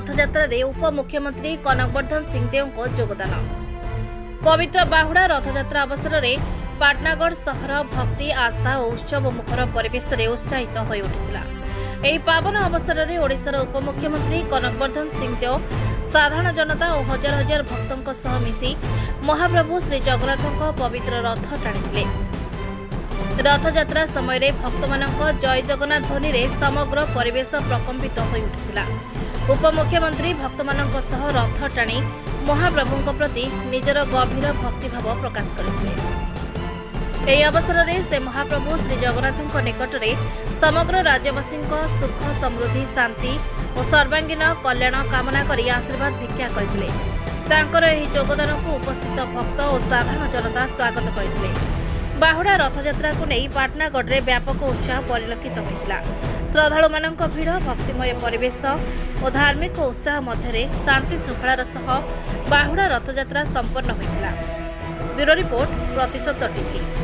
रथयात्रा रे उपमुख्यमंत्री कनकवर्धन सिंहदेव को योगदान। पवित्र बाहुड़ा रथयात्रा अवसर में पाटनागढ़ सहर भक्ति आस्था और उत्सव मुखर परिवेश में उत्साहित हो उठिला। एही पावन अवसर में ओडिशार उपमुख्यमंत्री कनकवर्धन सिंहदेव साधारण जनता और हजार हजार भक्तों सह मिसी महाप्रभु श्री जगन्नाथों पवित्र रथ टाणिथिले। रथयात्रा समय भक्त मानक जय जगन्नाथ ध्वनि रे समग्र परिवेश प्रकम्पित हो उठिला। उपमुख्यमंत्री भक्त मानक सह रथ टाणी महाप्रभुଙ୍କ प्रति निजर गभीर भक्तिभाव प्रकाश करथिले। एही अवसर में से महाप्रभु श्री जगन्नाथों निकट में समग्र राज्यवासी सुख समृद्धि शांति और सर्वांगीन कल्याण कामना करी आशीर्वाद भिक्षा करथिले। तांकर एही योगदान को उपस्थित भक्त और साधारण जनता स्वागत करथिले। बाहुड़ा रथयात्रा को नहीं पाटनागढ़ में व्यापक उत्साह परिलक्षित होता। श्रद्धालु मानक भीड़ भक्तिमय परिवेश और धार्मिक उत्साह मध्य शांति श्रृंखलार सह बाहुड़ा रथयात्रा संपन्न होता। Bureau report Pratishabd TV.